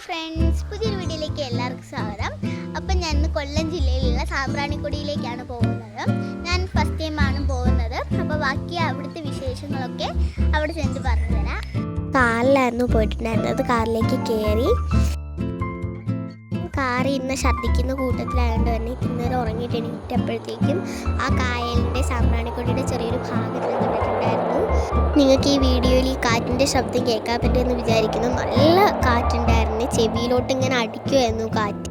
Friends, പുതിയൊരു വീഡിയോയിലേക്ക് എല്ലാവർക്കും സ്വാഗതം. അപ്പം ഞാൻ ഇന്ന് കൊല്ലം ജില്ലയിലുള്ള സാമ്പ്രാണിക്കൊടിയിലേക്കാണ് പോകുന്നത്. ഞാൻ ഫസ്റ്റ് ടൈമാണ് പോകുന്നത്. അപ്പോൾ ബാക്കി അവിടുത്തെ വിശേഷങ്ങളൊക്കെ അവിടെ ചെന്ന് പറഞ്ഞു തരാം. കാറിലായിരുന്നു പോയിട്ടുണ്ടായിരുന്നത്. കാറിലേക്ക് കയറി ഇന്ന് ഛർദ്ദിക്കുന്ന കൂട്ടത്തിലായതുകൊണ്ട് തന്നെ ഇന്നേരം ഉറങ്ങിയിട്ട് എണീറ്റപ്പോഴത്തേക്കും ആ കായലിൻ്റെ സാമ്പ്രാണിക്കൊടിയുടെ ചെറിയൊരു ഭാഗം കണ്ടിട്ടുണ്ടായിരുന്നു. നിങ്ങൾക്ക് ഈ വീഡിയോയിൽ ഈ കാറ്റിൻ്റെ ശബ്ദം കേൾക്കാൻ പറ്റുമെന്ന് വിചാരിക്കുന്നു. നല്ല കാറ്റുണ്ടായിരുന്നു, ചെവിയിലോട്ട് ഇങ്ങനെ അടിക്കുമായിരുന്നു കാറ്റ്.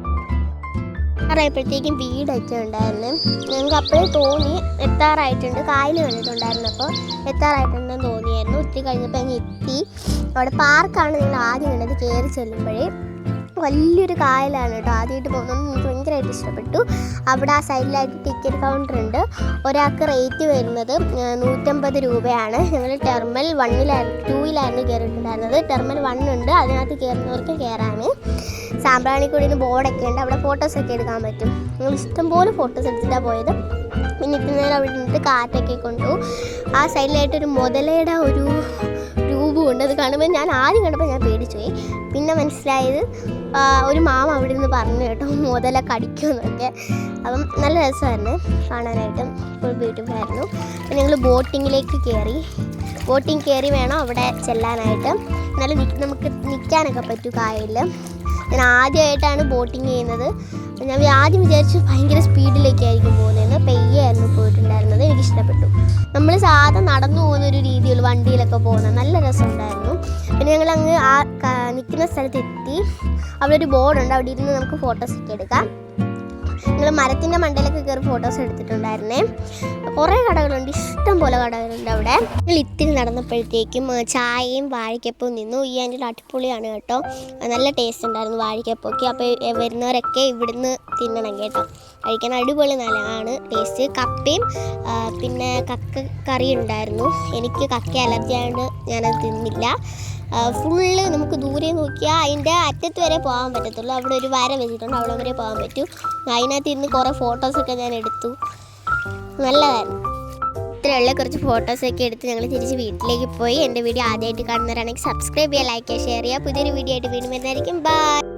ആയപ്പോഴത്തേക്കും വീടൊക്കെ ഉണ്ടായിരുന്നു. ഞങ്ങൾക്ക് അപ്പോഴേ തോന്നി എത്താറായിട്ടുണ്ട്. കായൽ കണ്ടിട്ടുണ്ടായിരുന്നു, അപ്പോൾ എത്താറായിട്ടുണ്ടെന്ന് തോന്നിയായിരുന്നു. ഒത്തിരി കഴിഞ്ഞപ്പോൾ അങ്ങ് എത്തി. അവിടെ പാർക്കാണ് നിങ്ങൾ ആദ്യം കണ്ടത്. കയറി ചെല്ലുമ്പോഴേ വലിയൊരു കായലാണ് കേട്ടോ. ആദ്യമായിട്ട് പോകുന്നത് എനിക്ക് ഭയങ്കരമായിട്ട് ഇഷ്ടപ്പെട്ടു. അവിടെ ആ സൈഡിലായിട്ട് ടിക്കറ്റ് കൗണ്ടർ ഉണ്ട്. ഒരാൾക്ക് റേറ്റ് വരുന്നത് 150 രൂപയാണ്. ഞങ്ങൾ ടെർമിനൽ 2-ലായിരുന്നു കയറിയിട്ടുണ്ടായിരുന്നത്. ടെർമിനൽ 1 ഉണ്ട്, അതിനകത്ത് കയറുന്നവർക്ക് കയറാണ്. സാമ്പ്രാണിക്കൊടിയിൽ ബോർഡൊക്കെ ഉണ്ട്, അവിടെ ഫോട്ടോസൊക്കെ എടുക്കാൻ പറ്റും. ഞങ്ങൾ ഇഷ്ടംപോലെ ഫോട്ടോസ് എടുത്തിട്ടാണ് പോയത്. പിന്നെ ഇത്ര നേരം അവിടെ നിന്നിട്ട് കാറ്റൊക്കെ കൊണ്ടു. ആ സൈഡിലായിട്ടൊരു മുതലയുടെ ഒരു രൂപമുണ്ട്. അത് കാണുമ്പോൾ ഞാൻ ആദ്യം കണ്ടപ്പോൾ ഞാൻ പേടിച്ചു പോയി. പിന്നെ മനസ്സിലായത് ഒരു മാമ അവിടെ നിന്ന് പറഞ്ഞു കേട്ടോ, മുതല കടിക്കുമെന്നൊക്കെ. അപ്പം നല്ല രസമായിരുന്നു കാണാനായിട്ട്, ഫുൾ ബ്യൂട്ടിഫുൾ ആയിരുന്നു. അപ്പം ഞങ്ങൾ ബോട്ടിങ്ങിലേക്ക് കയറി വേണം അവിടെ ചെല്ലാനായിട്ട്. നല്ല നമുക്ക് നിൽക്കാനൊക്കെ പറ്റും കായലിൽ. ഞാൻ ആദ്യമായിട്ടാണ് ബോട്ടിങ് ചെയ്യുന്നത്. ഞാൻ ആദ്യം വിചാരിച്ചു ഭയങ്കര സ്പീഡിലേക്കായിരിക്കും പോകുന്നതെന്ന്. പെയ്യായിരുന്നു പോയിട്ടുണ്ടായിരുന്നത്. എനിക്കിഷ്ടപ്പെട്ടു. നമ്മൾ സാധാ നടന്നു പോകുന്നൊരു രീതിയിൽ വണ്ടിയിലൊക്കെ പോകുന്നത് നല്ല രസമുണ്ടായിരുന്നു. പിന്നെ ഞങ്ങൾ അങ്ങ് ആ നിൽക്കുന്ന സ്ഥലത്ത് എത്തി. അവിടെ ഒരു ബോർഡുണ്ട്, അവിടെ ഇരുന്ന് നമുക്ക് ഫോട്ടോസൊക്കെ എടുക്കാം. ഞങ്ങൾ മരത്തിൻ്റെ മണ്ടയിലൊക്കെ കയറി ഫോട്ടോസ് എടുത്തിട്ടുണ്ടായിരുന്നേ. കുറേ കടകളുണ്ട്, ഇഷ്ടം പോലെ കടകളുണ്ട് അവിടെ. ഞങ്ങൾ ഇത്തിരി നടന്നപ്പോഴത്തേക്കും ചായയും വാഴയ്ക്കപ്പവും നിന്നു. ഈ അതിൻ്റെ അടിപൊളിയാണ് കേട്ടോ, നല്ല ടേസ്റ്റ് ഉണ്ടായിരുന്നു വാഴയ്ക്കപ്പൊക്കെ. അപ്പോൾ വരുന്നവരൊക്കെ ഇവിടുന്ന് തിന്നണം കേട്ടോ, കഴിക്കാൻ അടിപൊളി നല്ലതാണ് ടേസ്റ്റ്. കപ്പയും പിന്നെ കക്ക കറി ഉണ്ടായിരുന്നു. എനിക്ക് കക്ക അലർജി ആയതുകൊണ്ട് ഞാനത് തിന്നില്ല. ഫുള്ള് നമുക്ക് ദൂരെ നോക്കിയാൽ അതിൻ്റെ അറ്റത്ത് വരെ പോകാൻ പറ്റത്തുള്ളൂ. അവിടെ ഒരു വര വെച്ചിട്ടുണ്ട്, അവിടെ വരെ പോകാൻ പറ്റും. അതിനകത്ത് ഇന്ന് കുറേ ഫോട്ടോസൊക്കെ ഞാൻ എടുത്തു, നല്ലതായിരുന്നു. ഇത്രയുള്ള കുറച്ച് ഫോട്ടോസൊക്കെ എടുത്ത് ഞങ്ങൾ തിരിച്ച് വീട്ടിലേക്ക് പോയി. എൻ്റെ വീഡിയോ ആദ്യമായിട്ട് കാണുന്നവരാണെങ്കിൽ സബ്സ്ക്രൈബ് ചെയ്യുക, ലൈക്ക് ചെയ്യുക, ഷെയർ ചെയ്യുക. പുതിയൊരു വീഡിയോ ആയിട്ട് വീണ്ടും വരുന്നതായിരിക്കും. ബൈ.